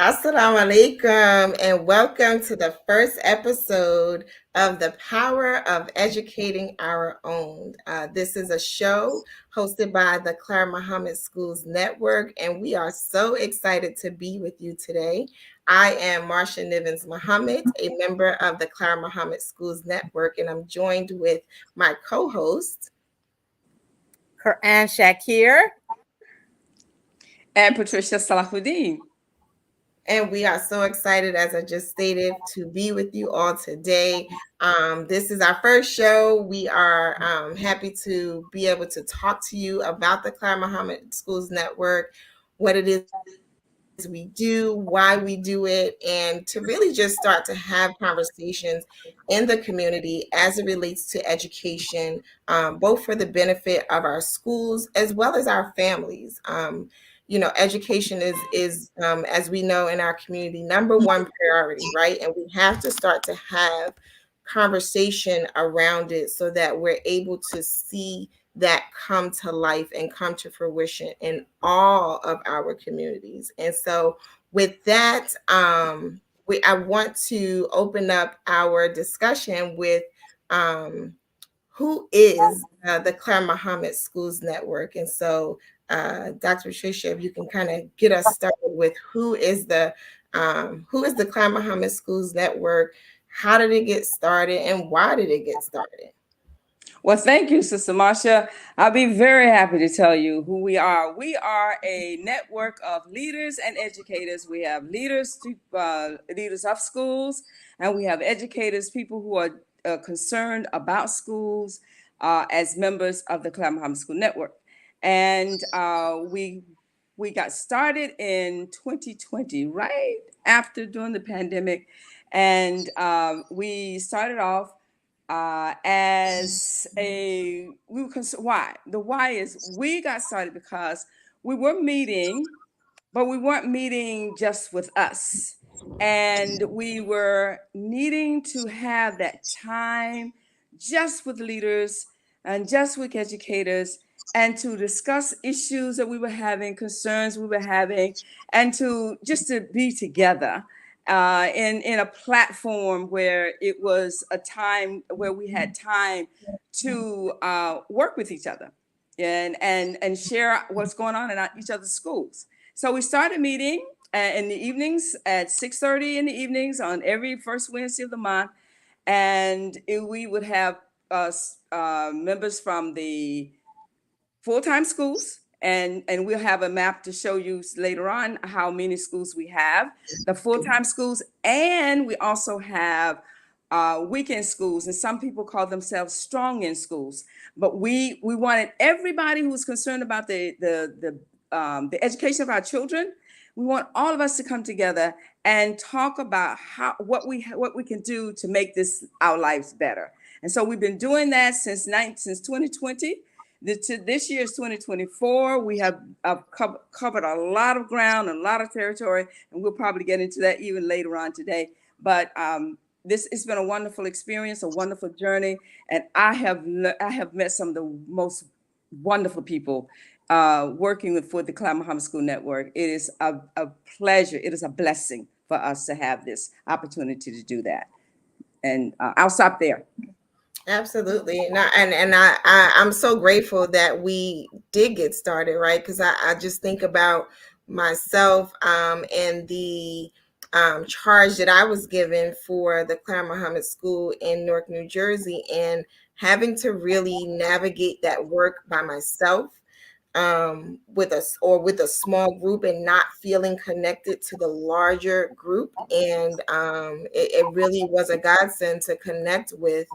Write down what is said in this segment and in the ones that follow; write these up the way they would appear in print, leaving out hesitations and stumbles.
Assalamu alaikum, and welcome to the first episode of The Power of Educating Our Own. This is a show hosted by the Clara Mohammed Schools Network, and we are so excited to be with you today. I am Marsha Nivens Muhammad, a member of the Clara Mohammed Schools Network, and I'm joined with my co-host, Quran Shakir. And Patricia Salahuddin. and we are so excited, as I just stated, to be with you all today. This is our first show. We are happy to be able to talk to you about the Clara Mohammed Schools Network, what it is we do, why we do it, and to really just start to have conversations in the community as it relates to education, both for the benefit of our schools as well as our families. Education is as we know in our community, number one priority, right? And we have to start to have conversation around it so that we're able to see that come to life and come to fruition in all of our communities. And so with that, I want to open up our discussion with who is the Clara Mohammed Schools Network. And so Dr. Patricia, if you can kind of get us started with who is the Clara Mohammed Schools Network, how did it get started, and why did it get started? Well, thank you, Sister Marsha. I'll be very happy to tell you who we are. We are a network of leaders and educators. We have leaders of schools, and we have educators, people who are concerned about schools as members of the Clara Mohammed School Network. And we got started in 2020, right after during the pandemic, and we started off as why the why is we got started because we were meeting, but we weren't meeting just with us, and we were needing to have that time just with leaders and just with educators, and to discuss issues that we were having, concerns we were having, and to be together in a platform where it was a time where we had time to work with each other and share what's going on in each other's schools. So we started meeting in the evenings at 6:30 in the evenings on every first Wednesday of the month, and we would have members from the full-time schools, and we'll have a map to show you later on how many schools we have, the full-time schools, and we also have weekend schools, and some people call themselves strong in schools. But we wanted everybody who was concerned about the education of our children. We want all of us to come together and talk about what we can do to make our lives better. And so we've been doing that since 2020. This year is 2024. We have covered a lot of ground, a lot of territory, and we'll probably get into that even later on today. But this has been a wonderful experience, a wonderful journey, and I have met some of the most wonderful people working for the Clara Mohammed School Network. It is a pleasure. It is a blessing for us to have this opportunity to do that. And I'll stop there. Absolutely. And I'm so grateful that we did get started, right? Because I just think about myself and the charge that I was given for the Clara Mohammed School in Newark, New Jersey, and having to really navigate that work by myself with a small group and not feeling connected to the larger group. And it really was a godsend to connect with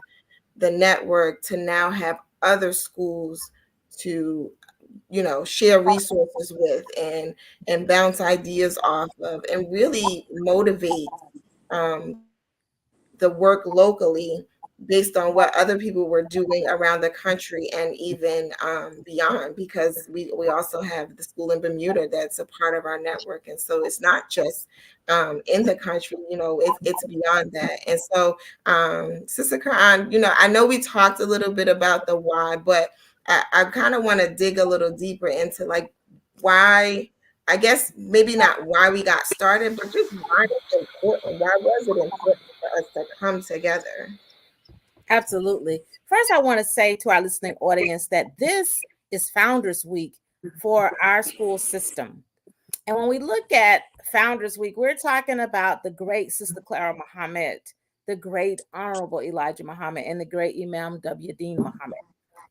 the network, to now have other schools to share resources with and bounce ideas off of, and really motivate the work locally based on what other people were doing around the country and even beyond, because we also have the school in Bermuda that's a part of our network. And so it's not just in the country, it's beyond that. And so Sister Quran, I know we talked a little bit about the why, but I kind of want to dig a little deeper into like why I guess maybe not why we got started, but just why it's important. Why was it important for us to come together? Absolutely. First, I want to say to our listening audience that this is Founders Week for our school system. And when we look at Founders Week, we're talking about the great Sister Clara Mohammed, the great Honorable Elijah Muhammad, and the great Imam W. Dean Muhammad.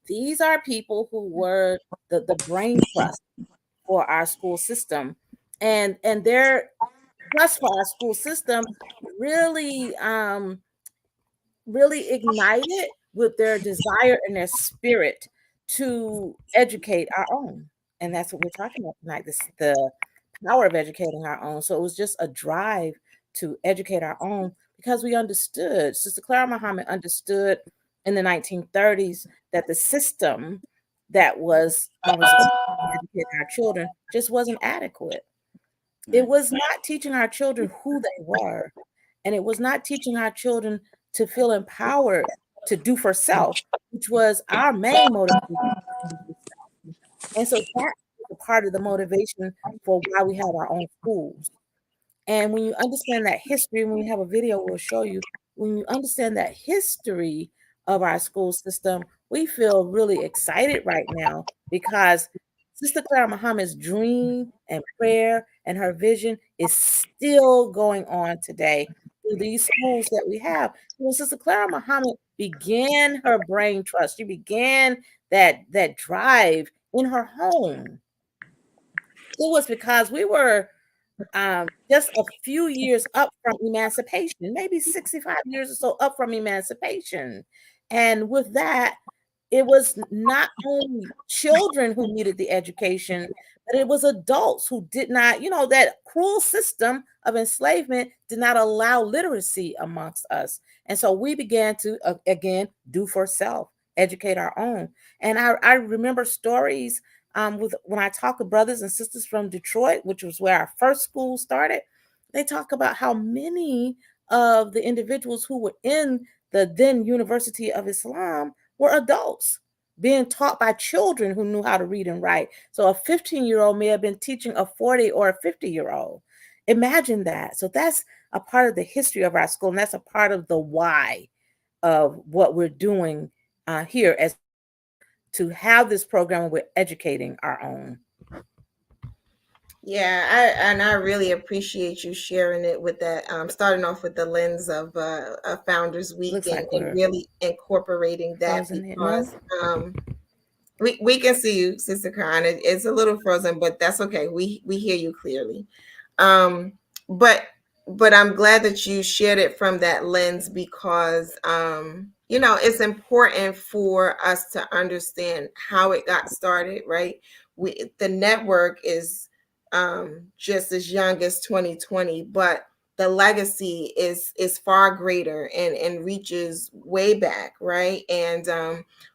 These are people who were the brain trust for our school system. And their trust for our school system really really ignited with their desire and their spirit to educate our own. And that's what we're talking about tonight, this the power of educating our own. So it was just a drive to educate our own because we understood, Sister Clara Muhammad understood in the 1930s that the system that was responsible for educating our children just wasn't adequate. It was not teaching our children who they were, and it was not teaching our children to feel empowered to do for self, which was our main motivation. And so that was a part of the motivation for why we have our own schools. And when you understand that history, when we have a video, we'll show you, when you understand that history of our school system, we feel really excited right now because Sister Clara Muhammad's dream and prayer and her vision is still going on today through these schools that we have. When Sister Clara Muhammad began her brain trust, she began that drive in her home. It was because we were just a few years up from emancipation, maybe 65 years or so up from emancipation. And with that, it was not only children who needed the education, but it was adults who did not, that cruel system of enslavement did not allow literacy amongst us. And so we began to, again, do for self, educate our own. And I remember stories with when I talk with brothers and sisters from Detroit, which was where our first school started. They talk about how many of the individuals who were in the then University of Islam were adults being taught by children who knew how to read and write. So a 15-year-old may have been teaching a 40 or a 50-year-old. Imagine that. So that's a part of the history of our school, and that's a part of the why of what we're doing here as to have this program. We're educating our own. Yeah, I really appreciate you sharing it with that. Starting off with the lens of a Founders Week and really incorporating that because we can see you, Sister Khan. It's a little frozen, but that's okay. We hear you clearly. Um, but I'm glad that you shared it from that lens because it's important for us to understand how it got started, right? The network is just as young as 2020, but the legacy is far greater and reaches way back, right? And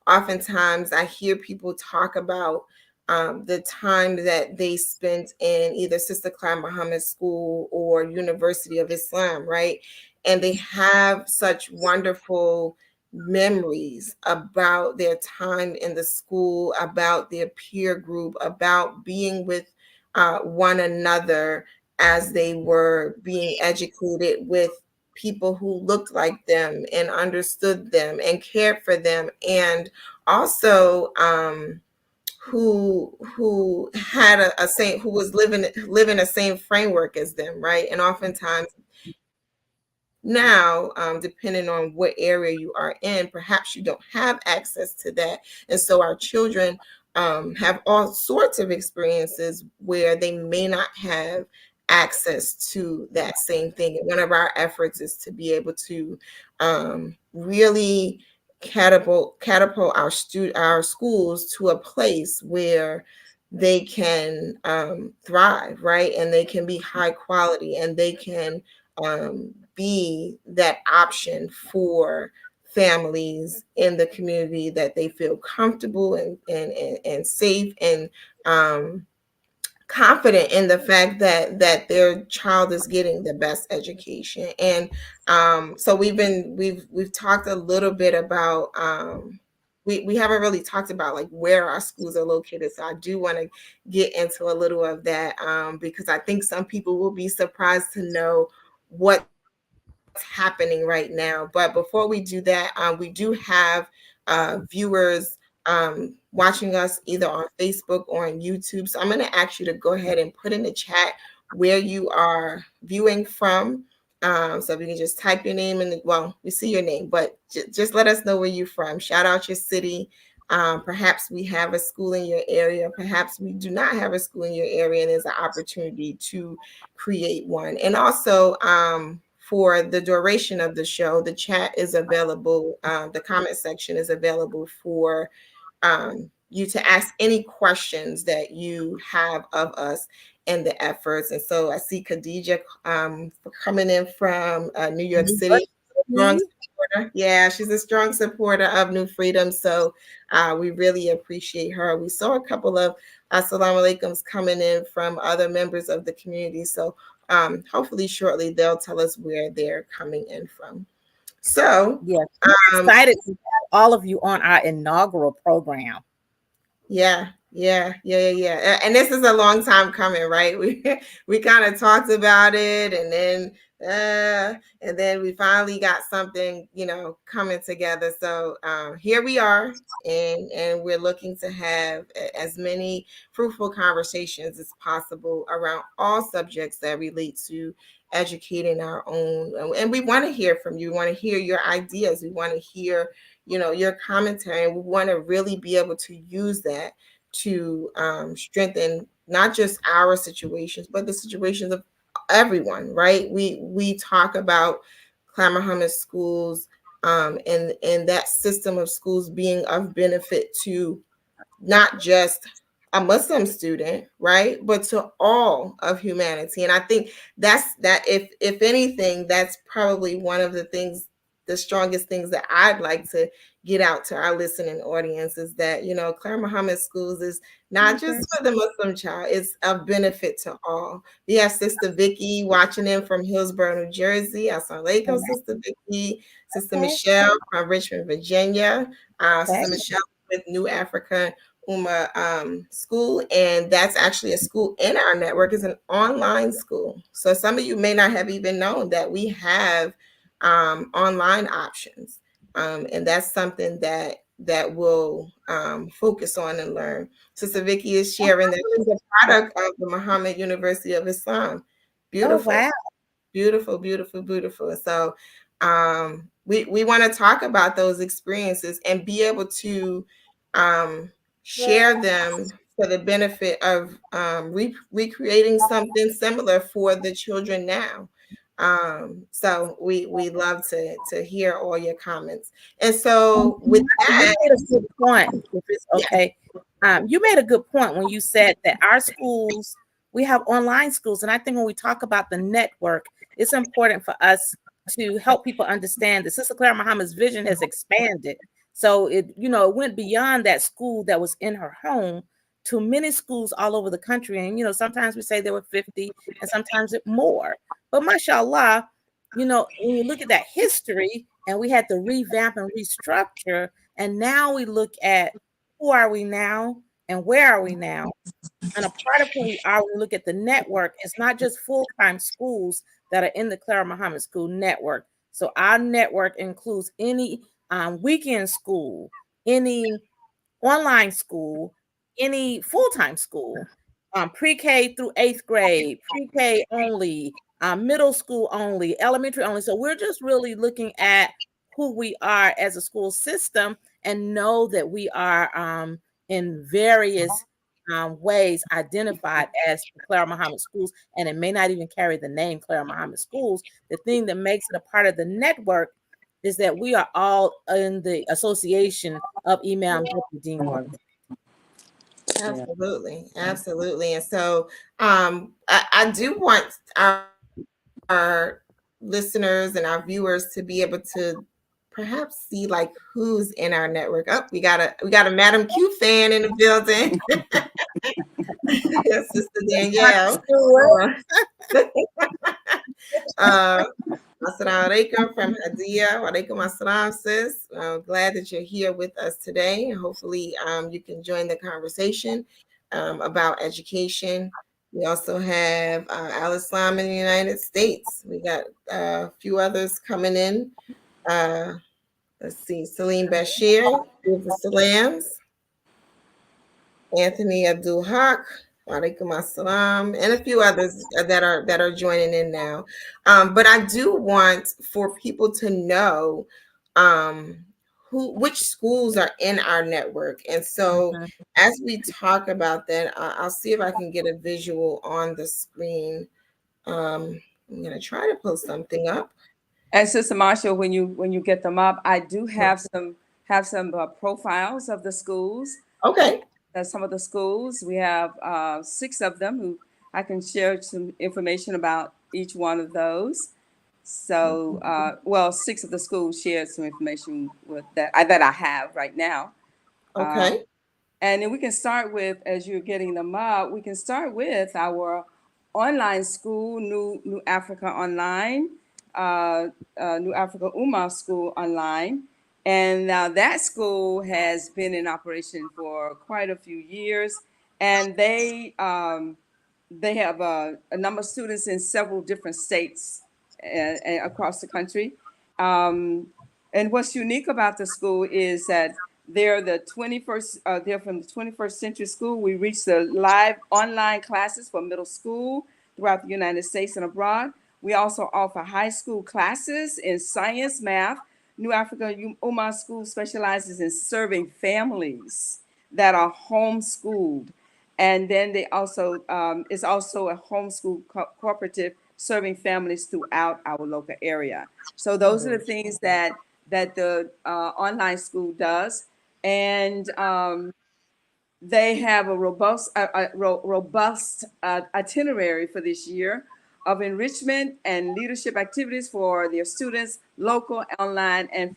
oftentimes I hear people talk about the time that they spent in either Sister Clara Mohammed School or University of Islam, right? And they have such wonderful memories about their time in the school, about their peer group, about being with one another as they were being educated with people who looked like them and understood them and cared for them, and also who had a same who was living the same framework as them, right? And oftentimes now, depending on what area you are in, perhaps you don't have access to that. And so our children have all sorts of experiences where they may not have access to that same thing. And one of our efforts is to be able to really catapult our schools to a place where they can thrive, right? And they can be high quality and they can be that option for families in the community that they feel comfortable and safe and confident in the fact that their child is getting the best education. And so we've talked a little bit about we haven't really talked about like where our schools are located. So I do want to get into a little of that, because I think some people will be surprised to know what's happening right now. But before we do that, we do have viewers watching us either on Facebook or on YouTube. So I'm going to ask you to go ahead and put in the chat where you are viewing from. So if you can just type your name in, well, we see your name, but just let us know where you're from. Shout out your city. Perhaps we have a school in your area. Perhaps we do not have a school in your area, and there's an opportunity to create one. And also, for the duration of the show, the chat is available. The comment section is available for you to ask any questions that you have of us and the efforts. And so I see Khadija coming in from New York City. Strong supporter. Yeah, she's a strong supporter of New Freedom. So we really appreciate her. We saw a couple of assalamu alaikums coming in from other members of the community. So hopefully shortly they'll tell us where they're coming in from. So yes, I'm excited to have all of you on our inaugural program. Yeah. And this is a long time coming, right? We kind of talked about it, and then we finally got something, coming together. So here we are, and we're looking to have as many fruitful conversations as possible around all subjects that relate to educating our own. And we want to hear from you. We want to hear your ideas. We want to hear your commentary, and we want to really be able to use that to strengthen not just our situations, but the situations of everyone, right? We talk about Clara Mohammed Schools, and that system of schools being of benefit to not just a Muslim student, right, but to all of humanity. And I think that if anything, that's probably one of the strongest things that I'd like to get out to our listening audience, is that Clara Mohammed Schools is not just for the Muslim child; it's of benefit to all. We have Sister Vicky watching in from Hillsborough, New Jersey. Assalamu alaikum, Sister Vicky. Sister Michelle from Richmond, Virginia. Sister Michelle with New Africa School, and that's actually a school in our network. It's an online school. So some of you may not have even known that we have online options, and that's something that we'll focus on and learn. Sister Vicky is sharing that she's a product of the Muhammad University of Islam. Beautiful. Oh, wow. Beautiful. So we want to talk about those experiences and be able to share them for the benefit of recreating something similar for the children now. So we love to hear all your comments. And so with that, you made a good point, if it's okay. You made a good point when you said that our schools, we have online schools. And I think when we talk about the network, it's important for us to help people understand that Sister Clara Mohammed's vision has expanded. So it went beyond that school that was in her home to many schools all over the country. And, sometimes we say there were 50 and sometimes more. But mashallah, when you look at that history, and we had to revamp and restructure, and now we look at who are we now and where are we now? And a part of who we are, when we look at the network, it's not just full-time schools that are in the Clara Mohammed School Network. So our network includes any weekend school, any online school, any full-time school, pre-K through 8th grade, pre-K only, middle school only, elementary only. So we're just really looking at who we are as a school system, and know that we are in various ways identified as Clara Mohammed Schools, and it may not even carry the name Clara Mohammed Schools. The thing that makes it a part of the network is that we are all in the association of Imam Dean Morgan. Absolutely. And so I do want our listeners and our viewers to be able to perhaps see like who's in our network. Oh, we got a Madam Q fan in the building. Sister Danielle. Assalamu alaikum from Hadia. Wa alaikum assalam, sis. I'm glad that you're here with us today. And hopefully you can join the conversation about education. We also have Al-Islam in the United States. We got a few others coming in. Let's see, Salim Bashir, give the salams. Anthony Abdul Haq, Walaikum Assalam, and a few others that are joining in now. But I do want for people to know which schools are in our network. And so as we talk about that, I'll see if I can get a visual on the screen. I'm gonna try to post something up. And Sister Marsha, when you get them up, I do have some profiles of the schools. Okay. Some of the schools, we have 6 of them who I can share some information about each one of those. So, 6 of the schools shared some information with that I have right now. Okay. And then we can start with, as you're getting them up, we can start with our online school, New Africa Online, New Africa Ummah School Online. And now that school has been in operation for quite a few years. And they have a number of students in several different states and across the country. And what's unique about the school is that they're the 21st. They're from the 21st Century School. We reach the live online classes for middle school throughout the United States and abroad. We also offer high school classes in science, math. New Africa Ummah School specializes in serving families that are homeschooled. And then they also is also a homeschool cooperative serving families throughout our local area. So those are the things that the online school does, and they have a robust itinerary for this year of enrichment and leadership activities for their students, local, online, and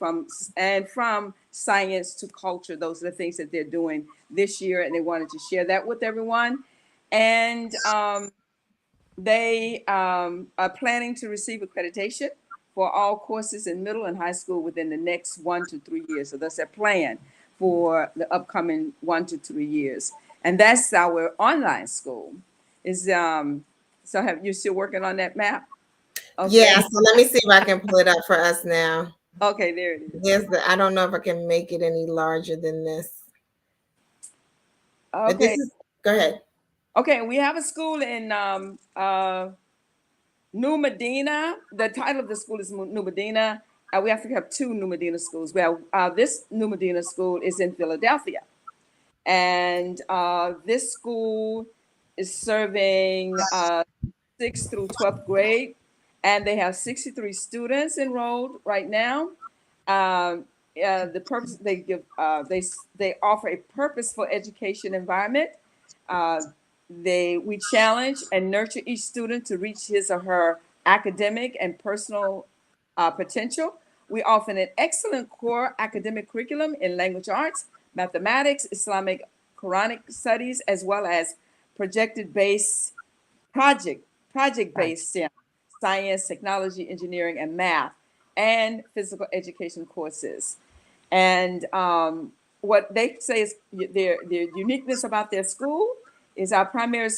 from science to culture. Those are the things that they're doing this year, and they wanted to share that with everyone. And they are planning to receive accreditation for all courses in middle and high school within the next 1 to 3 years. So that's their plan for the upcoming 1 to 3 years. And that's our online school. So have you still working on that map? Okay. Yeah, so let me see if I can pull it up for us now. Okay, there it is. I don't know if I can make it any larger than this. Okay. Go ahead. Okay, we have a school in New Medina. The title of the school is New Medina. We actually have 2 New Medina schools. Well, this New Medina school is in Philadelphia. And this school is serving 6th through 12th grade. And they have 63 students enrolled right now. The purpose they give, they offer a purposeful education environment. We challenge and nurture each student to reach his or her academic and personal potential. We offer an excellent core academic curriculum in language arts, mathematics, Islamic Quranic studies, as well as project-based science, technology, engineering, and math, and physical education courses. And what they say is their uniqueness about their school is our primary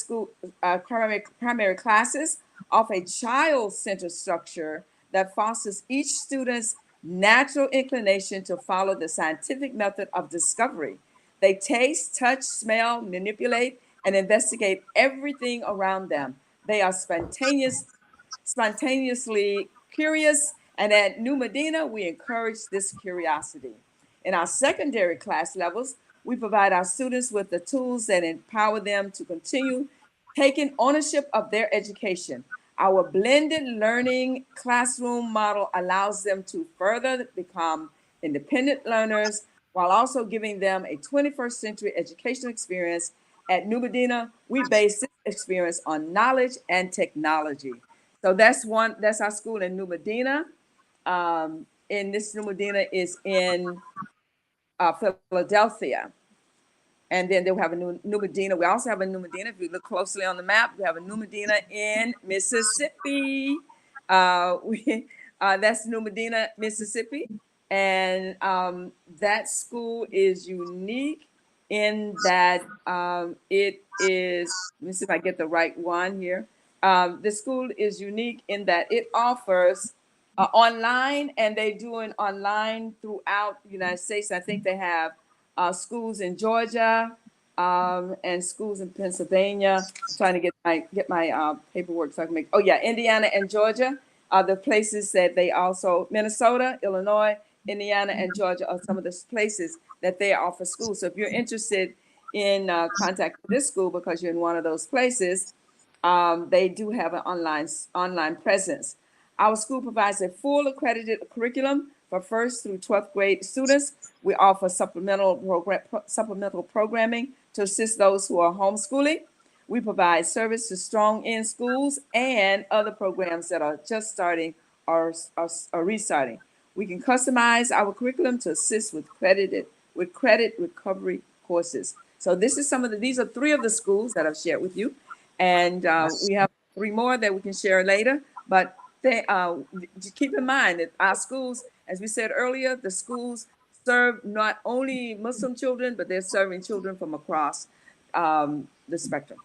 classes offer a child-centered structure that fosters each student's natural inclination to follow the scientific method of discovery. They taste, touch, smell, manipulate, and investigate everything around them. They are spontaneously curious, and at New Medina, we encourage this curiosity. In our secondary class levels, we provide our students with the tools that empower them to continue taking ownership of their education. Our blended learning classroom model allows them to further become independent learners while also giving them a 21st century educational experience. At New Medina, we base this experience on knowledge and technology. So that's our school in New Medina. And this New Medina is in Philadelphia. And then they'll have a New Medina. We also have a New Medina. If you look closely on the map, we have a New Medina in Mississippi. That's New Medina, Mississippi. And that school is unique in that it is, let me see if I get the right one here. The school is unique in that it offers online, and they do it online throughout the United States. I think they have schools in Georgia and schools in Pennsylvania. I'm trying to get my paperwork so I can make. Oh yeah, Indiana and Georgia are the places that they also. Minnesota, Illinois, Indiana, and Georgia are some of the places that they offer schools. So if you're interested in contacting this school because you're in one of those places, they do have an online presence. Our school provides a full accredited curriculum for first through 12th grade students. We offer supplemental programming to assist those who are homeschooling. We provide service to strong end schools and other programs that are just starting or restarting. We can customize our curriculum to assist with credit recovery courses. So this is these are three of the schools that I've shared with you. And we have three more that we can share later. But just keep in mind that our schools, as we said earlier, the schools serve not only Muslim children, but they're serving children from across the spectrum.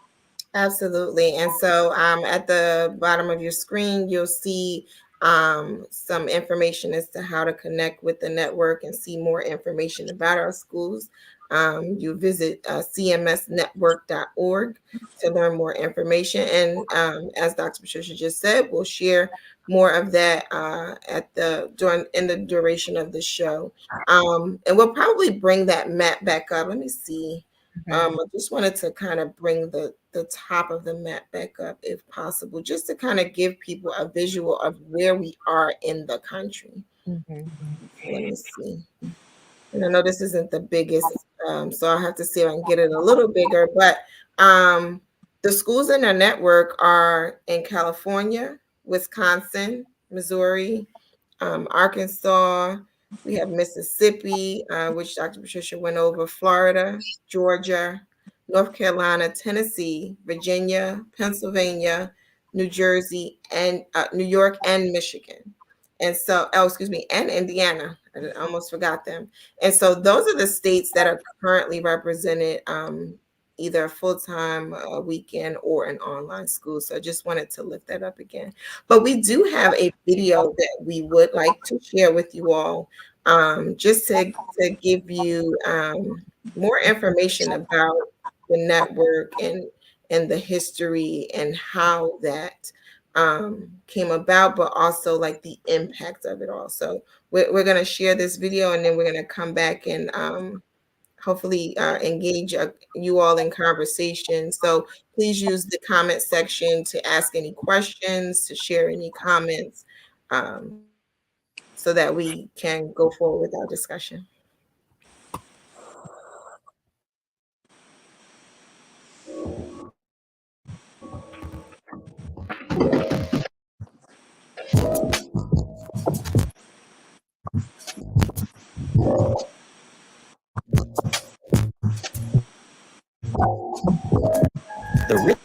Absolutely. And so at the bottom of your screen, you'll see some information as to how to connect with the network and see more information about our schools. You visit cmsnetwork.org to learn more information. And as Dr. Patricia just said, we'll share more of that in the duration of the show. And we'll probably bring that map back up. Let me see. I just wanted to kind of bring the top of the map back up if possible, just to kind of give people a visual of where we are in the country. Let me see. And I know this isn't the biggest, so I'll have to see if I can get it a little bigger, but the schools in our network are in California, Wisconsin, Missouri, Arkansas. We have Mississippi, which Dr. Patricia went over, Florida, Georgia, North Carolina, Tennessee, Virginia, Pennsylvania, New Jersey, and New York and Michigan. And so, and Indiana. I almost forgot them. And so those are the states that are currently represented, either full-time, weekend, or an online school. So I just wanted to lift that up again. But we do have a video that we would like to share with you all, just to give you more information about the network and the history and how that came about, but also like the impact of it all. So we're going to share this video, and then we're going to come back and hopefully engage you all in conversation. So please use the comment section to ask any questions, to share any comments, so that we can go forward with our discussion. The rich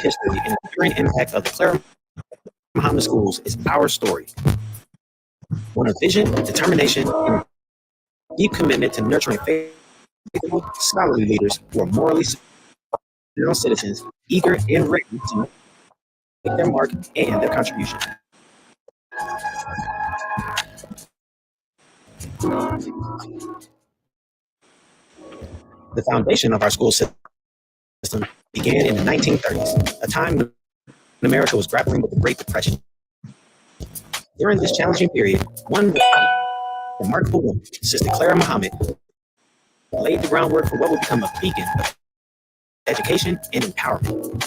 history and enduring impact of the Clara Mohammed Schools is our story. One of vision, determination, and deep commitment to nurturing faithful, scholarly leaders who are morally sound citizens, eager and ready to make their mark and their contribution. The foundation of our school system began in the 1930s, a time when America was grappling with the Great Depression. During this challenging period, one remarkable woman, Sister Clara Mohammed, laid the groundwork for what would become a beacon of education and empowerment.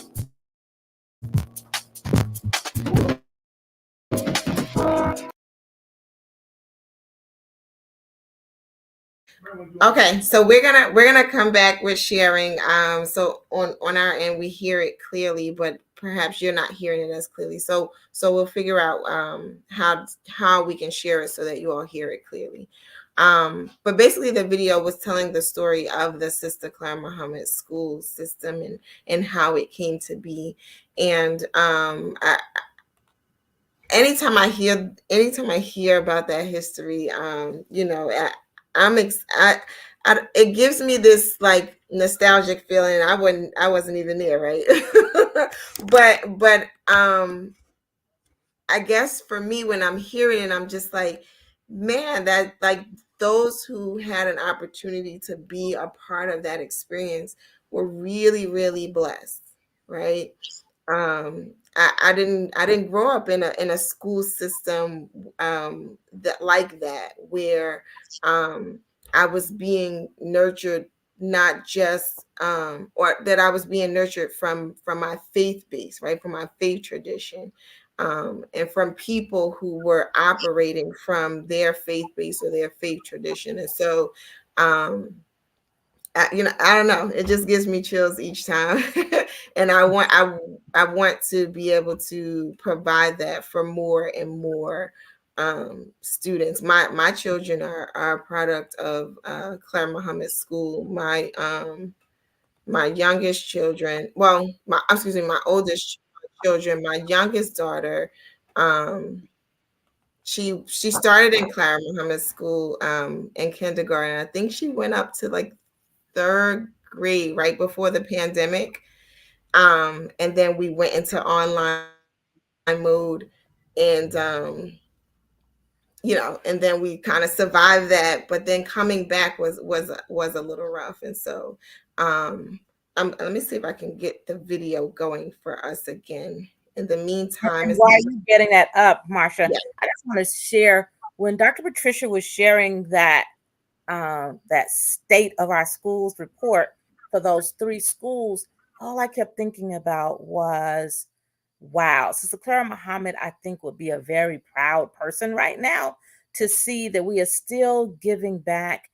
Okay, so we're gonna come back with sharing. So on our end, we hear it clearly, but perhaps you're not hearing it as clearly. So we'll figure out how we can share it so that you all hear it clearly. But basically, the video was telling the story of the Sister Clara Mohammed school system and how it came to be. And anytime I hear about that history, I'm ex- it gives me this like nostalgic feeling. I wasn't even there, right? but I guess for me, when I'm hearing it, I'm just like, man, that like those who had an opportunity to be a part of that experience were really, really blessed, right? I didn't grow up in a school system that like that, where um I was being nurtured, not just or that I was being nurtured from my faith base, right? From my faith tradition. And from people who were operating from their faith base or their faith tradition. And so I don't know. It just gives me chills each time, and I want to be able to provide that for more and more students. My children are a product of Clara Mohammed School. My youngest children, well, my excuse me, my oldest children, my youngest daughter, um, she started in Clara Mohammed School in kindergarten. I think she went up to like third grade right before the pandemic. And then we went into online mode, and and then we kind of survived that, but then coming back was a little rough. And so let me see if I can get the video going for us again. In the meantime, And while you're getting that up, Marsha, yeah. I just want to share when Dr. Patricia was sharing that that state of our schools report for those 3 schools, all I kept thinking about was, wow, Sister Clara Muhammad, I think, would be a very proud person right now to see that we are still giving back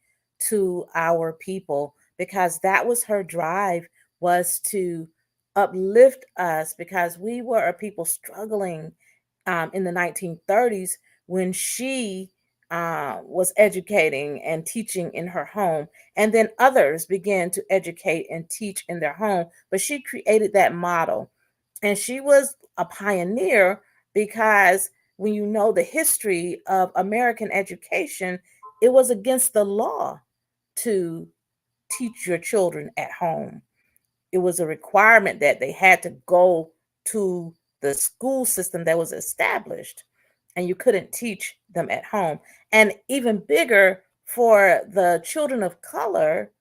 to our people, because that was her drive, was to uplift us, because we were a people struggling in the 1930s when she was educating and teaching in her home. And then others began to educate and teach in their home. But she created that model. And she was a pioneer, because when you know the history of American education, it was against the law to teach your children at home. It was a requirement that they had to go to the school system that was established, and you couldn't teach them at home. And even bigger for the children of color,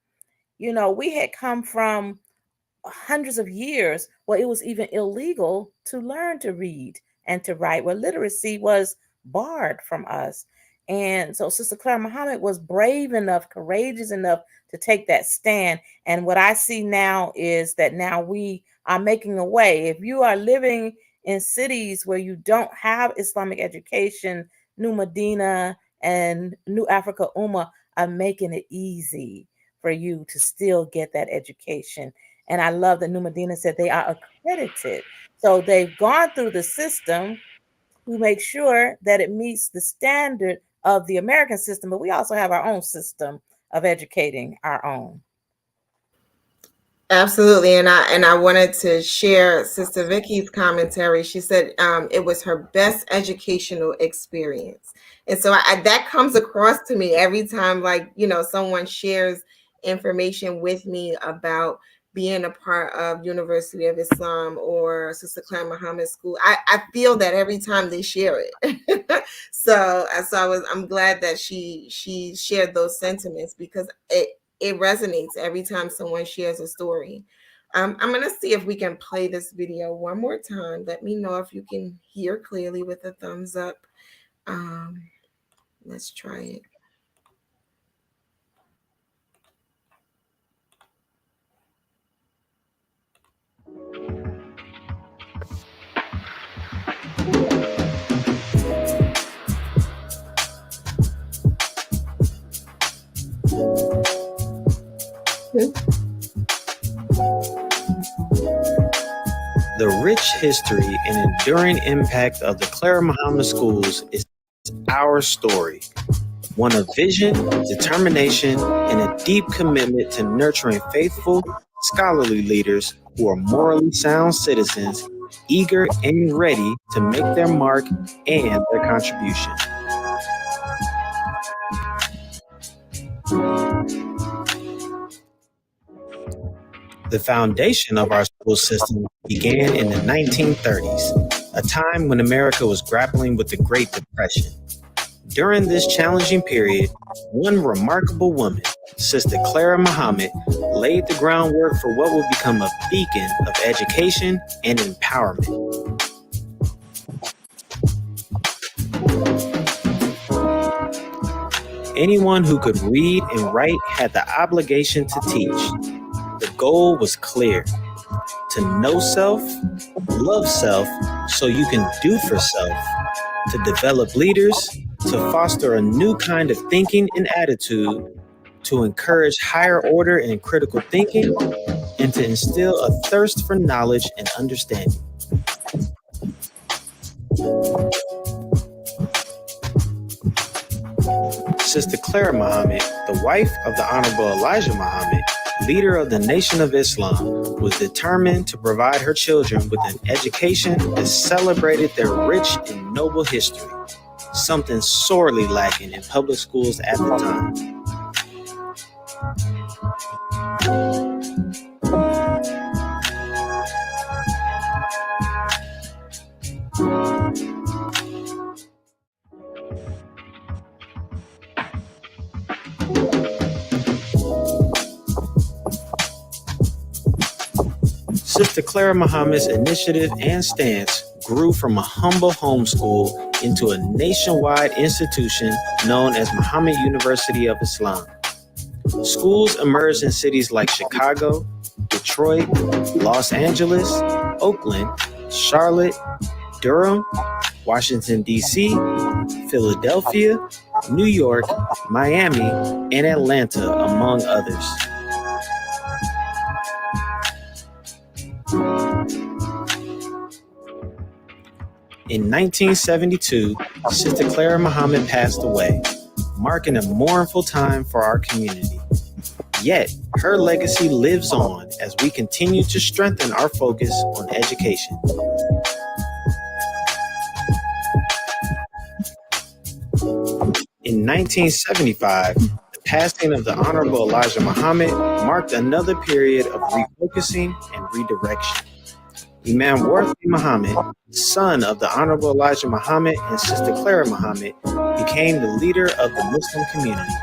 we had come from hundreds of years where it was even illegal to learn to read and to write, where literacy was barred from us. And so Sister Clara Muhammad was brave enough, courageous enough to take that stand. And what I see now is that now we are making a way. If you are living in cities where you don't have Islamic education, New Medina and New Africa Ummah are making it easy for you to still get that education. And I love that New Medina said they are accredited. So they've gone through the system to make sure that it meets the standard of the American system, but we also have our own system of educating our own. Absolutely, and I wanted to share Sister Vicky's commentary. She said it was her best educational experience, and so that comes across to me every time, like someone shares information with me about being a part of University of Islam or Sister Clara Mohammed School. I feel that every time they share it. I'm glad that she shared those sentiments, because it resonates every time someone shares a story. I'm going to see if we can play this video one more time. Let me know if you can hear clearly with a thumbs up. Let's try it. The rich history and enduring impact of the Clara Mohammed Schools is our story. One of vision, determination, and a deep commitment to nurturing faithful, scholarly leaders who are morally sound citizens eager and ready to make their mark and their contribution. The foundation of our school system began in the 1930s, a time when America was grappling with the Great Depression. During this challenging period, one remarkable woman, Sister Clara Mohammed, laid the groundwork for what would become a beacon of education and empowerment. Anyone who could read and write had the obligation to teach. The goal was clear: to know self, love self so you can do for self, to develop leaders, to foster a new kind of thinking and attitude, to encourage higher order and critical thinking, and to instill a thirst for knowledge and understanding. Sister Clara Mohammed, the wife of the Honorable Elijah Muhammad, leader of the Nation of Islam, was determined to provide her children with an education that celebrated their rich and noble history, something sorely lacking in public schools at the time. Sister Clara Mohammed's initiative and stance grew from a humble homeschool into a nationwide institution known as Muhammad University of Islam. Schools emerged in cities like Chicago, Detroit, Los Angeles, Oakland, Charlotte, Durham, Washington, D.C., Philadelphia, New York, Miami, and Atlanta, among others. In 1972, Sister Clara Mohammed passed away, marking a mournful time for our community. Yet, her legacy lives on as we continue to strengthen our focus on education. In 1975, the passing of the Honorable Elijah Muhammad marked another period of refocusing and redirection. Imam Worthy Muhammad, son of the Honorable Elijah Muhammad and Sister Clara Mohammed, became the leader of the Muslim community.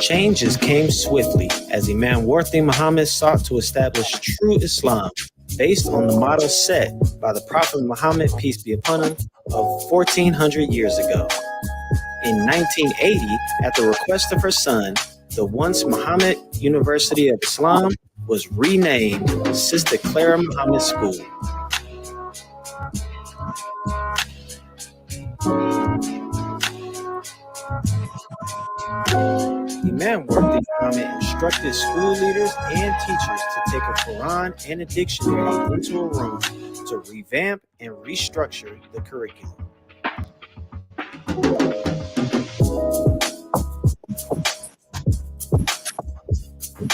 Changes came swiftly as Imam Worthy Muhammad sought to establish true Islam based on the model set by the Prophet Muhammad, peace be upon him, of 1400 years ago. In 1980, at the request of her son, the once Muhammad University of Islam was renamed Sister Clara Mohammed School. Imam Worthy Muhammad instructed school leaders and teachers to take a Quran and a dictionary into a room to revamp and restructure the curriculum.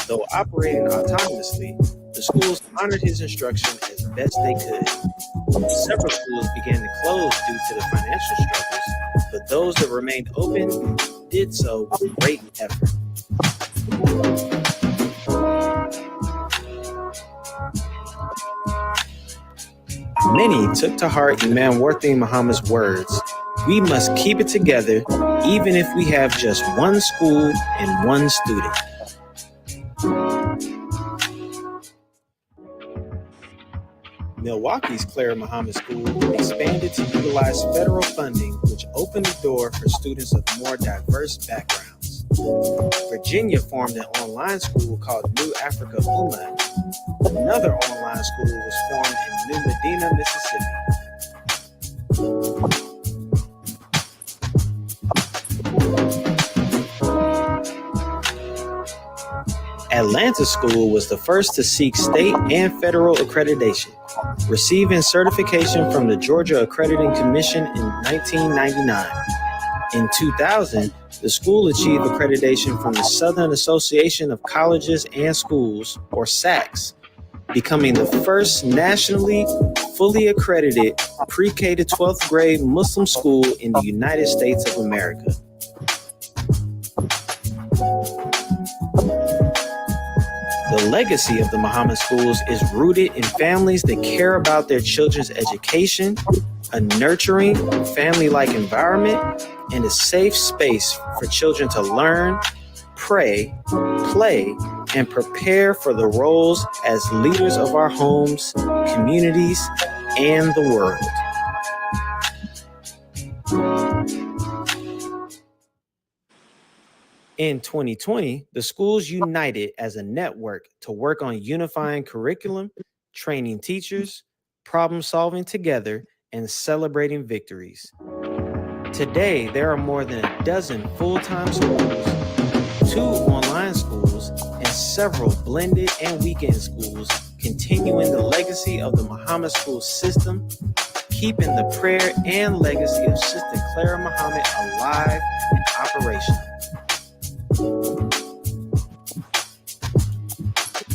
Though operating autonomously, the schools honored his instruction as best they could. Several schools began to close due to the financial struggles, but those that remained open did so with great effort. Many took to heart Imam Worthy Muhammad's words, "We must keep it together even if we have just one school and one student." Milwaukee's Clara Mohammed School expanded to utilize federal funding, which opened the door for students of more diverse backgrounds. Virginia formed an online school called New Africa Ummah. Another online school was formed in New Medina, Mississippi. Atlanta School was the first to seek state and federal accreditation, receiving certification from the Georgia Accrediting Commission in 1999. In 2000, the school achieved accreditation from the Southern Association of Colleges and Schools, or SACS, becoming the first nationally fully accredited pre-K to 12th grade Muslim school in the United States of America. The legacy of the Mohammed Schools is rooted in families that care about their children's education, a nurturing, family-like environment, and a safe space for children to learn, pray, play, and prepare for the roles as leaders of our homes, communities, and the world. In 2020, the schools united as a network to work on unifying curriculum, training teachers, problem solving together, and celebrating victories. Today, there are more than a dozen full-time schools, 2 online schools, and several blended and weekend schools, continuing the legacy of the Mohammed School system, keeping the prayer and legacy of Sister Clara Mohammed alive and operational.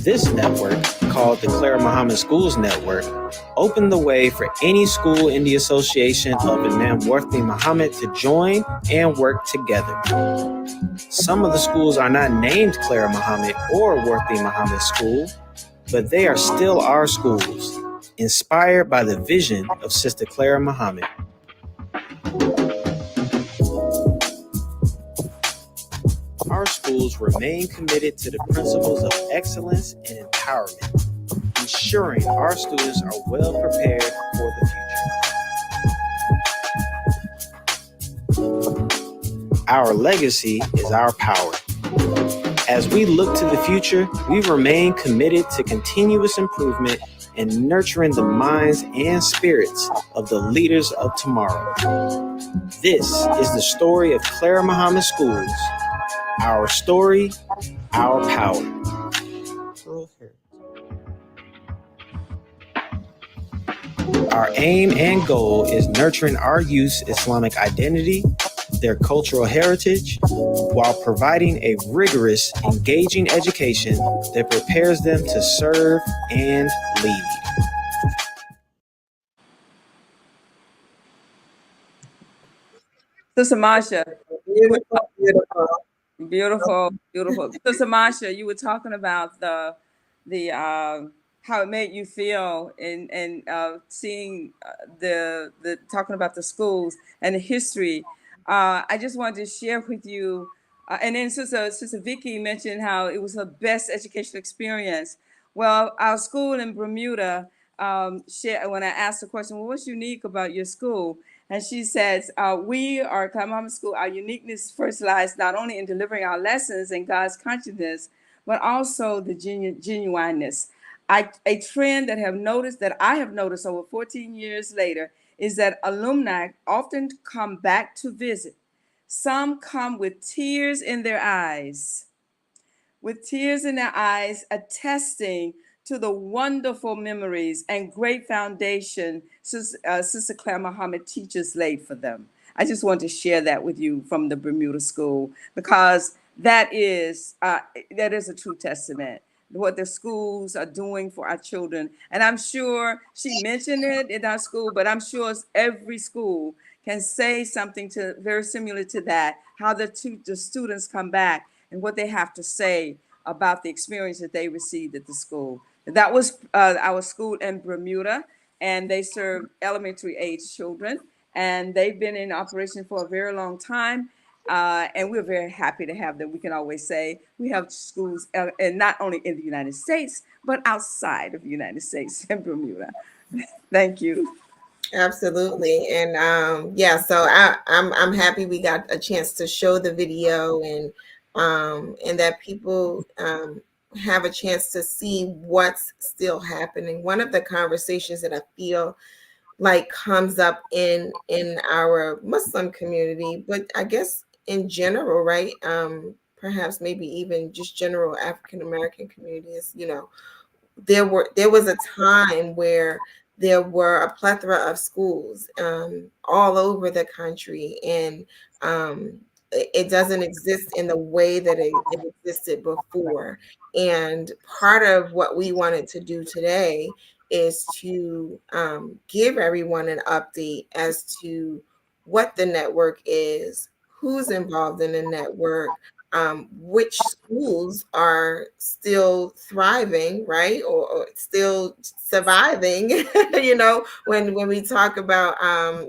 This network, called the Clara Mohammed Schools Network, opened the way for any school in the association of Imam Worthy Muhammad to join and work together. Some of the schools are not named Clara Mohammed or Worthy Muhammad School, but they are still our schools, inspired by the vision of Sister Clara Mohammed. Our schools remain committed to the principles of excellence and empowerment, ensuring our students are well prepared for the future. Our legacy is our power. As we look to the future, we remain committed to continuous improvement and nurturing the minds and spirits of the leaders of tomorrow. This is the story of Clara Mohammed Schools. Our story, our power. Our aim and goal is nurturing our youth's Islamic identity, their cultural heritage, while providing a rigorous, engaging education that prepares them to serve and lead. Sister Masha, Beautiful, beautiful. beautiful. Sister Masha, you were talking about the how it made you feel and seeing the talking about the schools and the history. I just wanted to share with you, and then Sister Vicky mentioned how it was her best educational experience. Well, our school in Bermuda, when I asked the question, well, what's unique about your school? And she says, we are Clara Mohammed School. Our uniqueness first lies not only in delivering our lessons and God's consciousness, but also the genuineness. A trend that I have noticed over 14 years later is that alumni often come back to visit. Some come with tears in their eyes, attesting to the wonderful memories and great foundation Sister Clara Mohammed teachers laid for them. I just want to share that with you from the Bermuda School, because that is a true testament what the schools are doing for our children. And I'm sure she mentioned it in our school, but I'm sure every school can say something very similar to that, how the students come back and what they have to say about the experience that they received at the school. That was our school in Bermuda, and they serve elementary age children, and they've been in operation for a very long time. And we're very happy to have them. We can always say we have schools, and not only in the United States, but outside of the United States in Bermuda. Thank you. Absolutely. And so I'm happy we got a chance to show the video and that people have a chance to see what's still happening. One of the conversations that I feel like comes up in our Muslim community, but I guess in general, right? Perhaps maybe even just general African American communities, there was a time where there were a plethora of schools all over the country, and it doesn't exist in the way that it existed before. And part of what we wanted to do today is to give everyone an update as to what the network is, who's involved in the network, which schools are still thriving, right, or still surviving. You know, when we talk about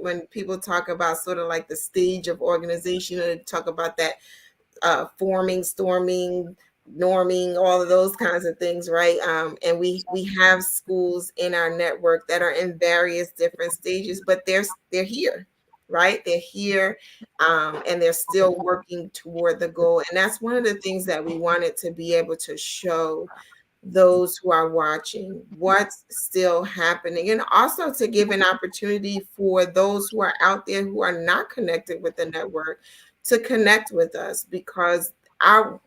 when people talk about sort of like the stage of organization, and talk about that forming, storming, norming, all of those kinds of things, right? And we have schools in our network that are in various different stages, but they're here, right? They're here, and they're still working toward the goal. And that's one of the things that we wanted to be able to show those who are watching what's still happening, and also to give an opportunity for those who are out there who are not connected with the network to connect with us, because our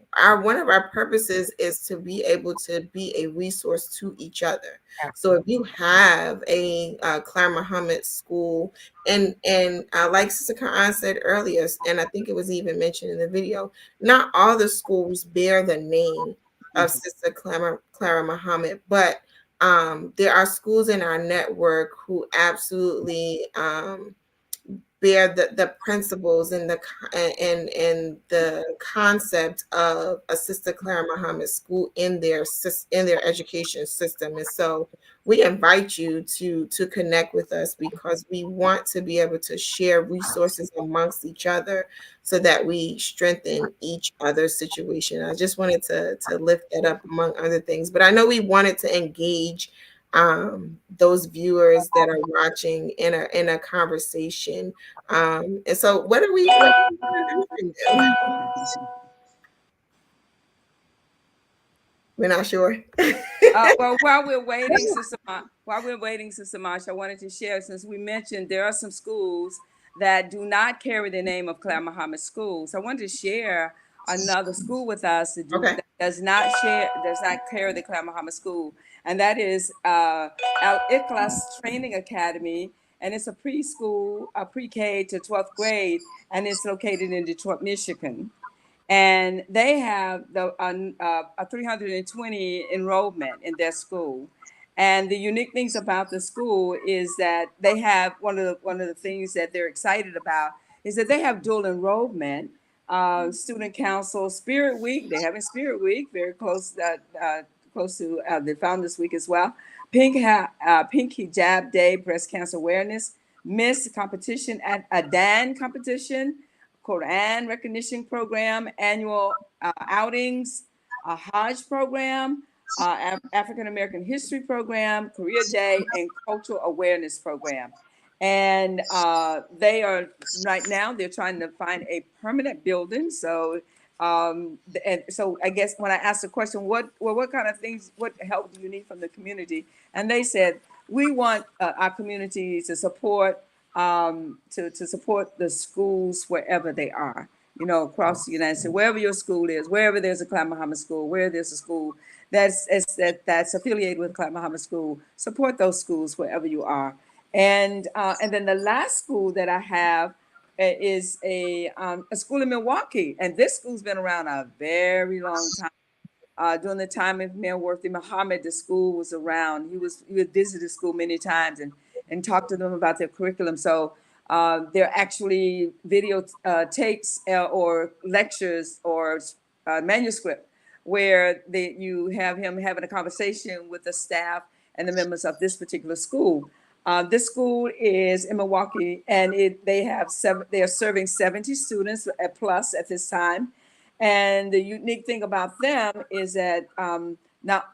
one of our purposes is to be able to be a resource to each other. So if you have a Clara Mohammed school, and like Sister Khan said earlier, and I think it was even mentioned in the video, not all the schools bear the name of Sister Clara Mohammed, but there are schools in our network who absolutely bear the principles and and the concept of a Sister Clara Mohammed school in their education system. And so we invite you to connect with us, because we want to be able to share resources amongst each other so that we strengthen each other's situation. I just wanted to lift that up among other things, but I know we wanted to engage those viewers that are watching in a conversation. And so what are we gonna do? We're not sure. Well, while we're waiting, Sister Marsh, I wanted to share, since we mentioned there are some schools that do not carry the name of Clara Mohammed Schools. I wanted to share another school with us Okay. that does not carry the Clara Mohammed School, and that is Al Ikhlas Training Academy, and it's a preschool, a pre-K to 12th grade, and it's located in Detroit, Michigan, and they have a 320 enrollment in their school. And the unique things about the school is that they have one of the things that they're excited about is that they have dual enrollment, student council, Spirit Week. They're having Spirit Week very close to the Founders Week as well. Pink Hijab Day, breast cancer awareness, Miss competition at a Dan competition, Quran recognition program, annual outings, a Hajj program, African American history program, Korea Day, and cultural awareness program. And they are right now they're trying to find a permanent building. So and so I guess when I asked the question, what kind of things, what help do you need from the community? And they said, we want our community to support to support the schools wherever they are, you know, across the United States, wherever your school is, wherever there's a Clara Mohammed school, where there's a school that's affiliated with Clara Mohammed school, support those schools wherever you are. And then the last school that I have is a school in Milwaukee, and this school's been around a very long time. During the time of Mayor Worthy Muhammad, the school was around. He would visit the school many times and talk to them about their curriculum. So there are actually video tapes or lectures or manuscript where you have him having a conversation with the staff and the members of this particular school. This school is in Milwaukee, and they are serving 70 students at plus at this time. And the unique thing about them is that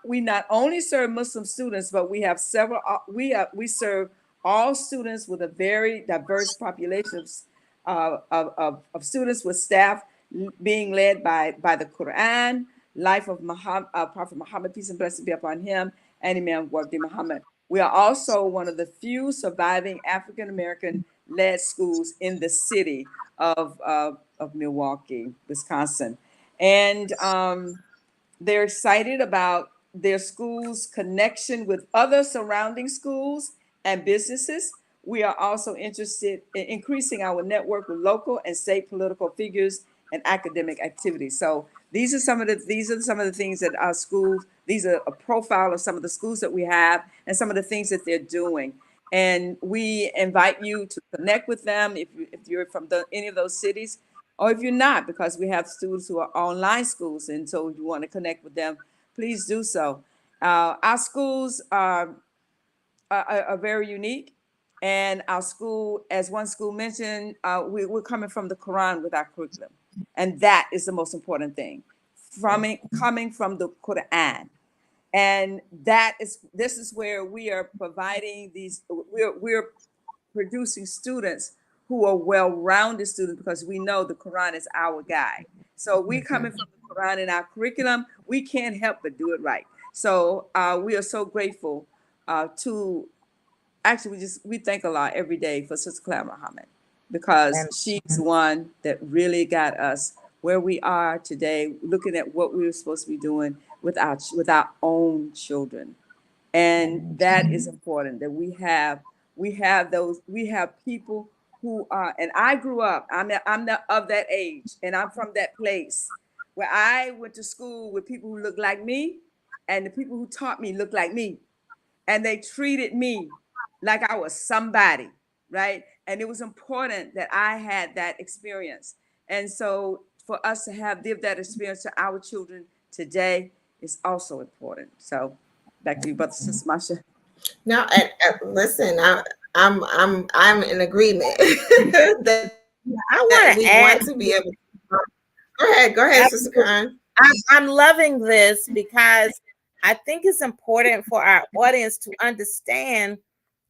we not only serve Muslim students, but we have several. We serve all students with a very diverse population of students, with staff being led by the Quran, life of Prophet Muhammad, peace and blessings be upon him, and Imam Wardi Muhammad. We are also one of the few surviving African American led schools in the city of Milwaukee, Wisconsin. And they're excited about their school's connection with other surrounding schools and businesses. We are also interested in increasing our network with local and state political figures and academic activities. So these are some of the things that our schools. These are a profile of some of the schools that we have and some of the things that they're doing. And we invite you to connect with them if you're from any of those cities, or if you're not, because we have students who are online schools, and so if you want to connect with them, please do so. Our schools are very unique. And our school, as one school mentioned, we're coming from the Quran with our curriculum. And that is the most important thing, coming from the Quran. And this is where we are providing we're producing students who are well-rounded students, because we know the Quran is our guide. So we coming from the Quran in our curriculum, we can't help but do it right. So we are so grateful to actually we thank Allah every day for Sister Clara Mohammed, because she's one that really got us where we are today, looking at what we were supposed to be doing with our own children. And that is important, that we have people who are, and I grew up, I'm of that age, and I'm from that place where I went to school with people who looked like me, and the people who taught me looked like me, and they treated me like I was somebody, right? And it was important that I had that experience. And so for us to give that experience to our children today is also important. So back to you, Brother Sister Masha. Now, listen, I'm in agreement that we want to be able to. Go ahead, Sister Khan. I'm loving this because I think it's important for our audience to understand,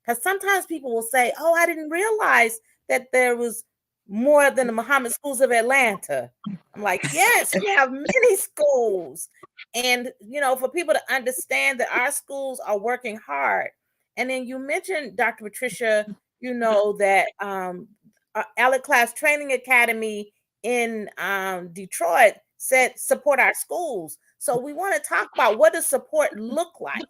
because sometimes people will say, oh, I didn't realize that there was more than the Muhammad Schools of Atlanta. I'm like, yes, we have many schools. And, for people to understand that our schools are working hard. And then you mentioned, Dr. Patricia, that Allied Class Training Academy in Detroit said support our schools. So we want to talk about, what does support look like?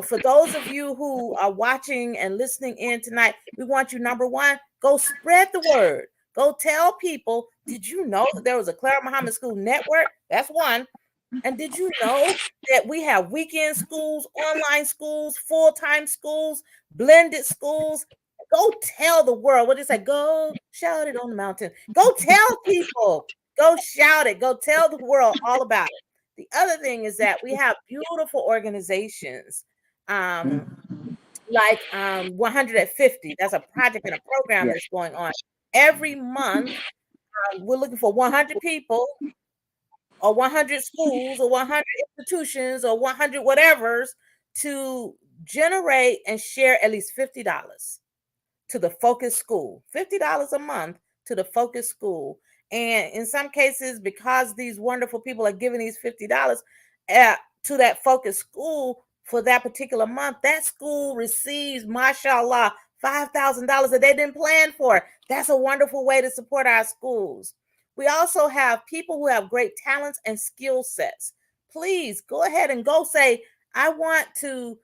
For those of you who are watching and listening in tonight, we want you, number one, go spread the word. Go tell people, did you know that there was a Clara Mohammed School Network? That's one. And did you know that we have weekend schools, online schools, full-time schools, blended schools? Go tell the world. What did it say? Go shout it on the mountain. Go tell people. Go shout it. Go tell the world all about it. The other thing is that we have beautiful organizations like 150. That's a project and a program that's going on. Every month, we're looking for 100 people or 100 schools or 100 institutions or 100 whatevers to generate and share at least $50 to the focus school. $50 a month to the focus school. And in some cases, because these wonderful people are giving these $50 to that focus school for that particular month, that school receives, mashallah, $5,000 that they didn't plan for. That's a wonderful way to support our schools. We also have people who have great talents and skill sets. Please go ahead and go say, I want to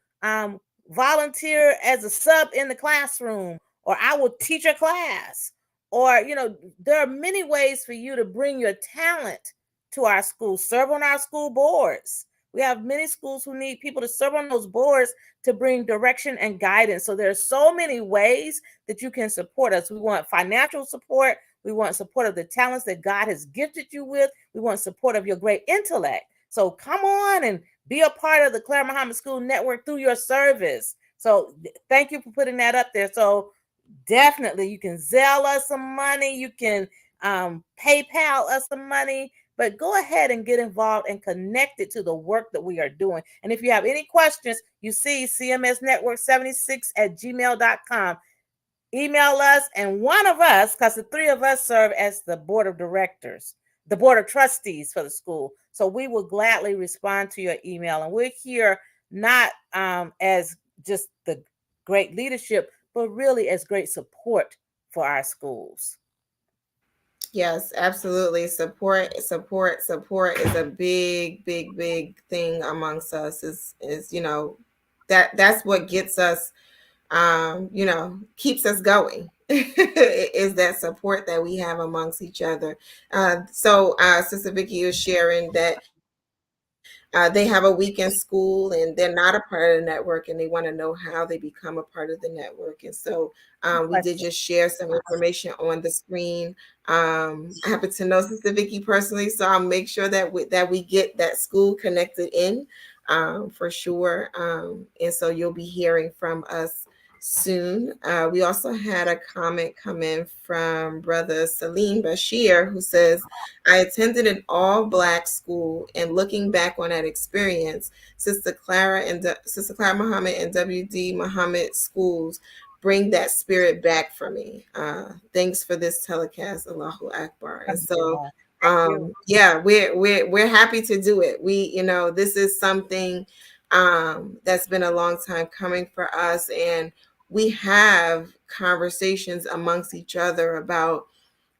volunteer as a sub in the classroom, or I will teach a class. Or, there are many ways for you to bring your talent to our schools. Serve on our school boards. We have many schools who need people to serve on those boards to bring direction and guidance. So there are so many ways that you can support us. We want financial support. We want support of the talents that God has gifted you with. We want support of your great intellect. So come on and be a part of the Clara Mohammed School Network through your service. So thank you for putting that up there. So definitely you can Zelle us some money. You can PayPal us some money. But go ahead and get involved and connect it to the work that we are doing. And if you have any questions, you see cmsnetwork76@gmail.com. Email us, and one of us, because the three of us serve as the board of directors, the board of trustees for the school. So we will gladly respond to your email. And we're here not as just the great leadership, but really as great support for our schools. Yes, absolutely. Support is a big thing amongst us. Is that's what gets us keeps us going. Is that support that we have amongst each other. Sister Vicky is sharing that they have a weekend school and they're not a part of the network, and they want to know how they become a part of the network. And so we did just share some information on the screen. I happen to know Sister Vicky personally, so I'll make sure that we get that school connected in for sure. And so you'll be hearing from us soon. We also had a comment come in from Brother Salim Bashir, who says, I attended an all-Black school, and looking back on that experience, Sister Clara Muhammad and WD Muhammad Schools bring that spirit back for me. Thanks for this telecast, Allahu Akbar. And so, yeah, we're happy to do it. This is something that's been a long time coming for us, and we have conversations amongst each other about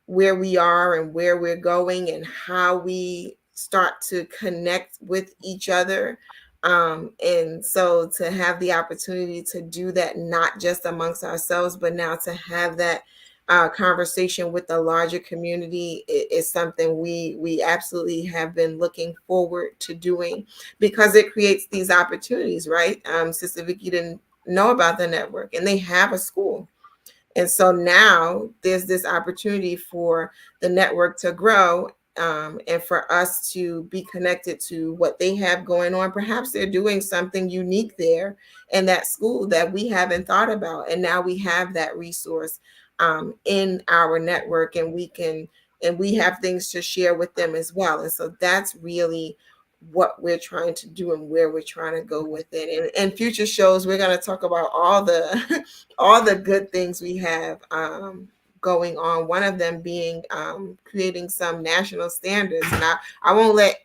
where we are and where we're going and how we start to connect with each other. And so to have the opportunity to do that, not just amongst ourselves, but now to have that conversation with the larger community is something we absolutely have been looking forward to doing, because it creates these opportunities, right? Sister Vicky didn't know about the network, and they have a school. And so now there's this opportunity for the network to grow, and for us to be connected to what they have going on. Perhaps they're doing something unique there in that school that we haven't thought about. And now we have that resource in our network, and we have things to share with them as well. And so that's really what we're trying to do and where we're trying to go with it. And future shows, we're going to talk about all the all the good things we have going on. One of them being creating some national standards. And I won't let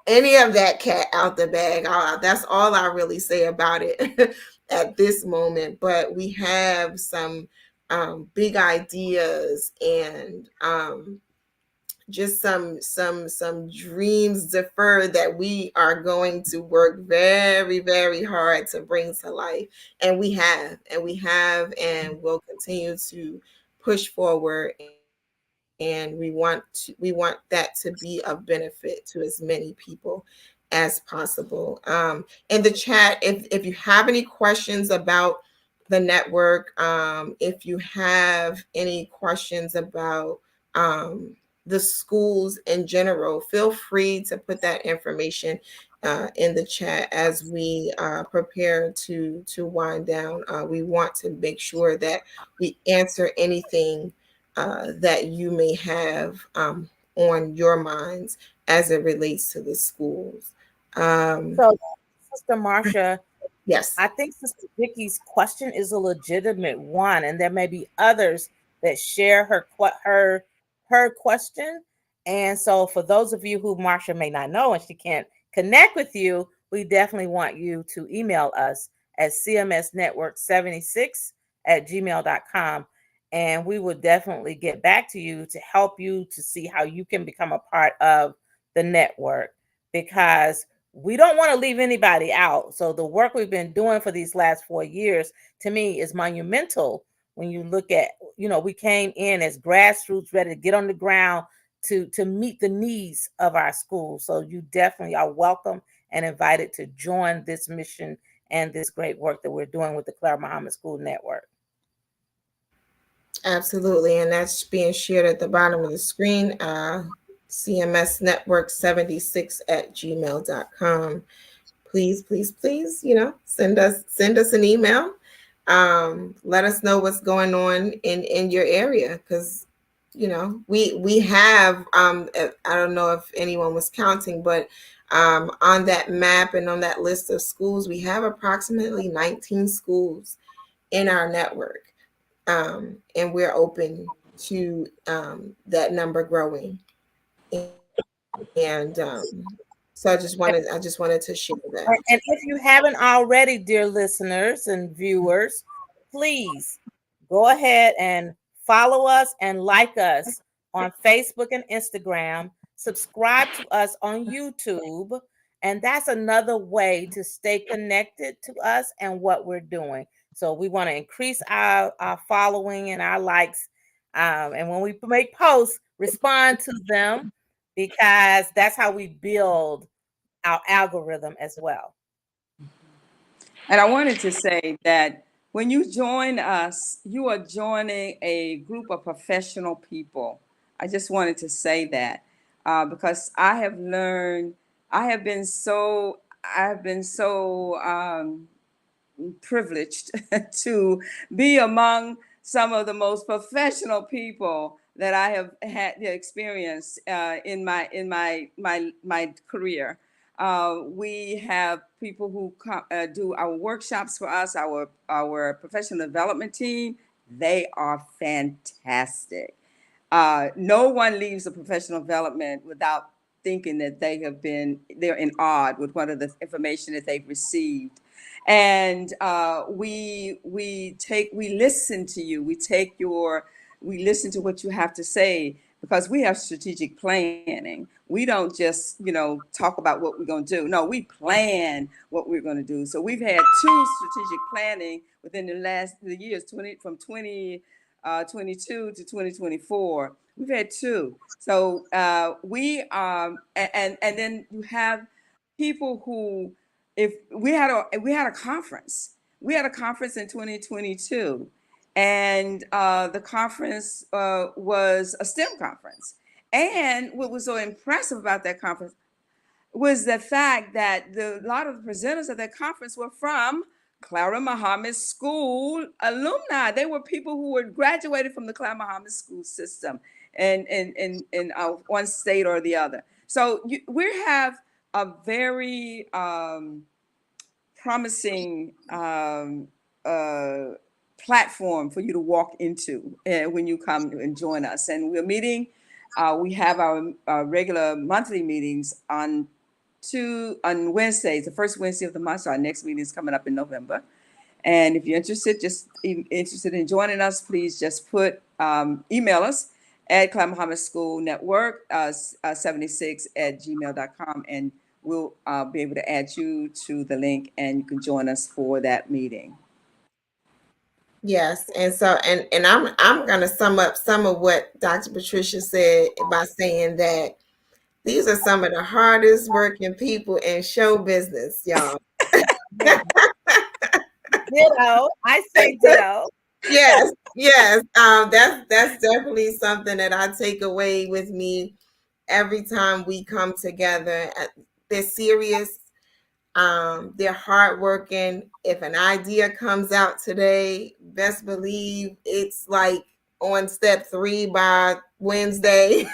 any of that cat out the bag. That's all I really say about it at this moment. But we have some big ideas, and just some dreams deferred that we are going to work very, very hard to bring to life. And we will continue to push forward, and we want that to be of benefit to as many people as possible. In the chat, if you have any questions about the network, if you have any questions about the schools in general, feel free to put that information in the chat as we prepare to wind down. We want to make sure that we answer anything that you may have on your minds as it relates to the schools. So, Sister Marsha, Yes. I think Sister Vicky's question is a legitimate one, and there may be others that share her question. And so, for those of you who Marsha may not know and she can't connect with you, we definitely want you to email us at cmsnetwork76@gmail.com, and we will definitely get back to you to help you to see how you can become a part of the network, because we don't want to leave anybody out. So the work we've been doing for these last 4 years, to me, is monumental. When you look at, we came in as grassroots, ready to get on the ground to meet the needs of our schools. So you definitely are welcome and invited to join this mission and this great work that we're doing with the Clara Mohammed Schools Network. Absolutely. And that's being shared at the bottom of the screen. cmsnetwork76@gmail.com. Please, please, please, send us an email. Let us know what's going on in your area, because we have I don't know if anyone was counting, but on that map and on that list of schools, we have approximately 19 schools in our network. And we're open to that number growing. And so I just wanted to share that. And if you haven't already, dear listeners and viewers, please go ahead and follow us and like us on Facebook and Instagram. Subscribe to us on YouTube. And that's another way to stay connected to us and what we're doing. So we want to increase our following and our likes. And when we make posts, respond to them, because that's how we build our algorithm as well. And I wanted to say that when you join us, you are joining a group of professional people. I just wanted to say that because I have learned, I have been so privileged to be among some of the most professional people that I have had the experience in my career. We have people who do our workshops for us, our professional development team. They are fantastic. No one leaves a professional development without thinking that they're in awe with one of the information that they've received. And we listen to you. We listen to what you have to say, because we have strategic planning. We don't just, talk about what we're going to do. No, we plan what we're going to do. So we've had two strategic planning within the years, 2022 to 2024. We've had two. So and then you have people who, if we had a conference, in 2022, and the conference was a STEM conference. And what was so impressive about that conference was the fact that a lot of the presenters at that conference were from Clara Mohammed School alumni. They were people who were graduated from the Clara Mohammed School system in one state or the other. So we have a very promising platform for you to walk into when you come and join us. And we're meeting. We have our regular monthly meetings on Wednesdays, the first Wednesday of the month. So our next meeting is coming up in November. And if you're interested in joining us, please just email us at Clara Mohammed School Network 76@gmail.com, and we'll be able to add you to the link, and you can join us for that meeting. Yes, and so and I'm going to sum up some of what Dr. Patricia said by saying that these are some of the hardest working people in show business, y'all. Ditto. I say ditto. Yes. That's definitely something that I take away with me every time we come together. They're serious. They're hardworking. If an idea comes out today, best believe it's like on step 3 by Wednesday.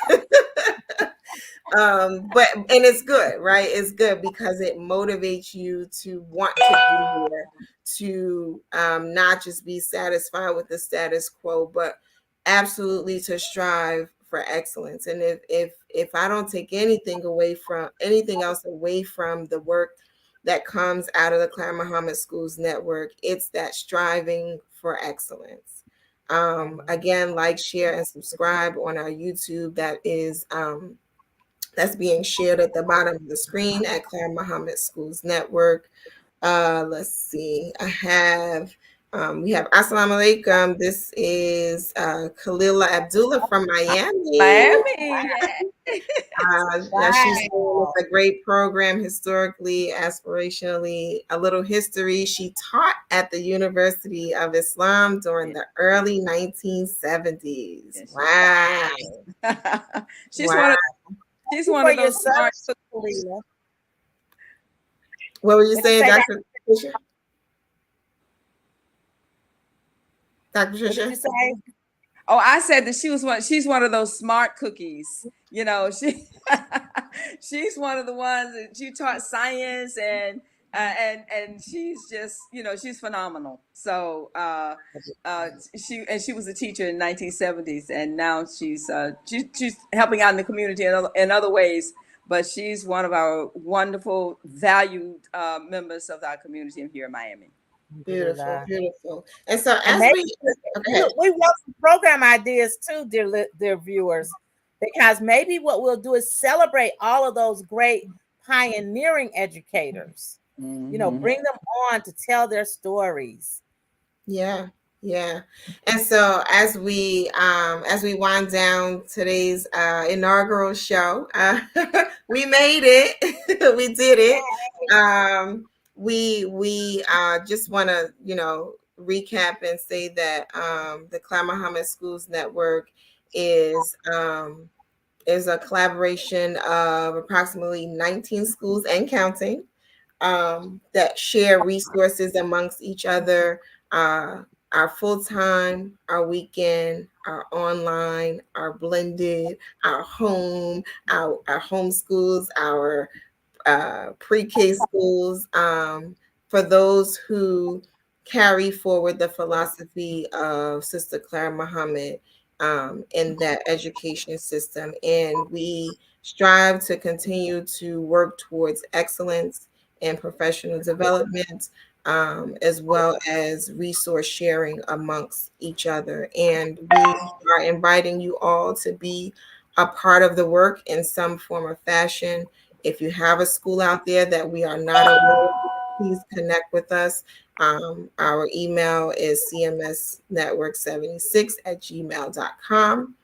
But it's good, right? It's good because it motivates you to want to do more, to not just be satisfied with the status quo, but absolutely to strive for excellence. And if I don't take anything else away from the work that comes out of the Clara Mohammed Schools Network, it's that striving for excellence. Again, like, share, and subscribe on our YouTube. That's being shared at the bottom of the screen at Clara Mohammed Schools Network. Let's see. We have Assalamu alaikum. This is Khalila Abdullah from Miami. Miami. She's doing a great program, historically, aspirationally, a little history. She taught at the University of Islam during the early 1970s. Yes, Wow. She's one of those smart. What were you saying, Dr. Patricia? Dr. Patricia? Oh, I said that she's one of those smart cookies. She's one of the ones that she taught science and she's just, she's phenomenal. So she was a teacher in 1970s, and now she's helping out in the community in other ways. But she's one of our wonderful, valued members of our community here in Miami. Beautiful. And so we want some program ideas too, dear viewers, because maybe what we'll do is celebrate all of those great pioneering educators. Bring them on to tell their stories. Yeah, yeah. And so as we wind down today's inaugural show, we made it. We did it. We just want to, recap and say that the Clara Mohammed Schools Network is is a collaboration of approximately 19 schools and counting, that share resources amongst each other, uh, our full time, our weekend, our online, our blended, our home, our homeschools, our pre-K schools, for those who carry forward the philosophy of Sister Clara Mohammed, in that education system. And we strive to continue to work towards excellence and professional development, as well as resource sharing amongst each other. And we are inviting you all to be a part of the work in some form or fashion. If you have a school out there that we are not aware of, please connect with us. Our email is cmsnetwork76@gmail.com.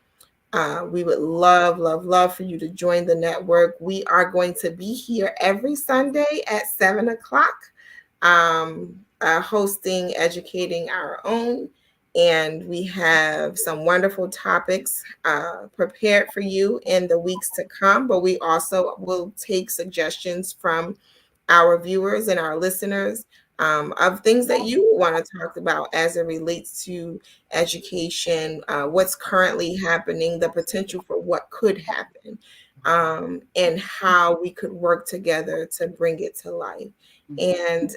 We would love, love, love for you to join the network. We are going to be here every Sunday at 7 o'clock, hosting Educating Our Own. And we have some wonderful topics prepared for you in the weeks to come. But we also will take suggestions from our viewers and our listeners, of things that you want to talk about as it relates to education, what's currently happening, the potential for what could happen, and how we could work together to bring it to life. And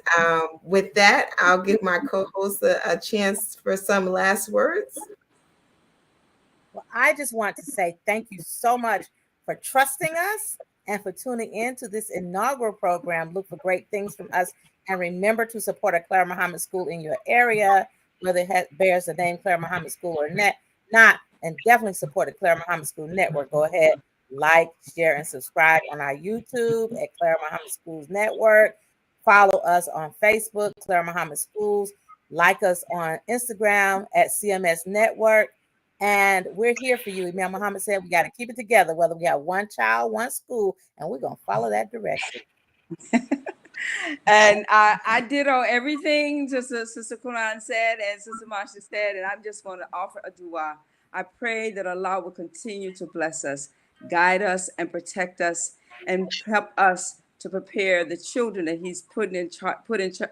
with that, I'll give my co-host a chance for some last words. Well, I just want to say thank you so much for trusting us and for tuning in to this inaugural program. Look for great things from us, and remember to support a Clara Mohammed school in your area, whether it bears the name Clara Mohammed School or not, and definitely support the Clara Mohammed School Network. Go ahead, like, share, and subscribe on our YouTube at Clara Mohammed Schools Network. Follow us on Facebook, Clara Mohammed Schools. Like us on Instagram at CMS Network. And we're here for you. Imam Muhammad said we got to keep it together, whether we have one child, one school, and we're going to follow that direction. And I ditto everything Sister Quran said and Sister Marsha said, and I'm just going to offer a dua. I pray that Allah will continue to bless us, guide us, and protect us, and help us to prepare the children that He's put in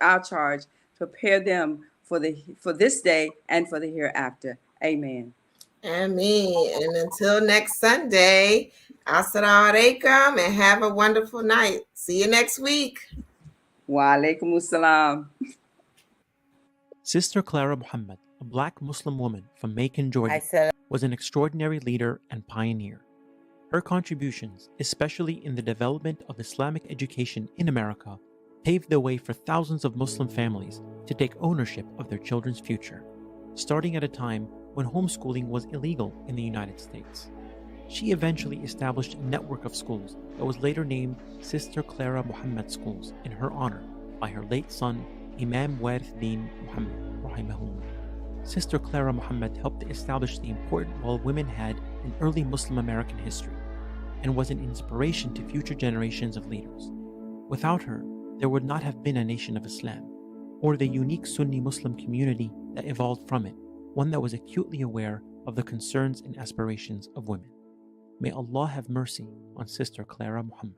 our charge, prepare them for this day and for the hereafter. Amen. Ameen. And until next Sunday, assalamu alaikum, and have a wonderful night. See you next week. Wa alaikum assalam. Sister Clara Mohammed, a Black Muslim woman from Macon, Georgia, was an extraordinary leader and pioneer. Her contributions, especially in the development of Islamic education in America, paved the way for thousands of Muslim families to take ownership of their children's future, starting at a time when homeschooling was illegal in the United States. She eventually established a network of schools that was later named Sister Clara Mohammed Schools in her honor by her late son, Imam Warith Din Muhammad, rahimahullah. Sister Clara Mohammed helped to establish the important role women had in early Muslim American history and was an inspiration to future generations of leaders. Without her, there would not have been a nation of Islam, or the unique Sunni Muslim community that evolved from it, one that was acutely aware of the concerns and aspirations of women. May Allah have mercy on Sister Clara Mohammed.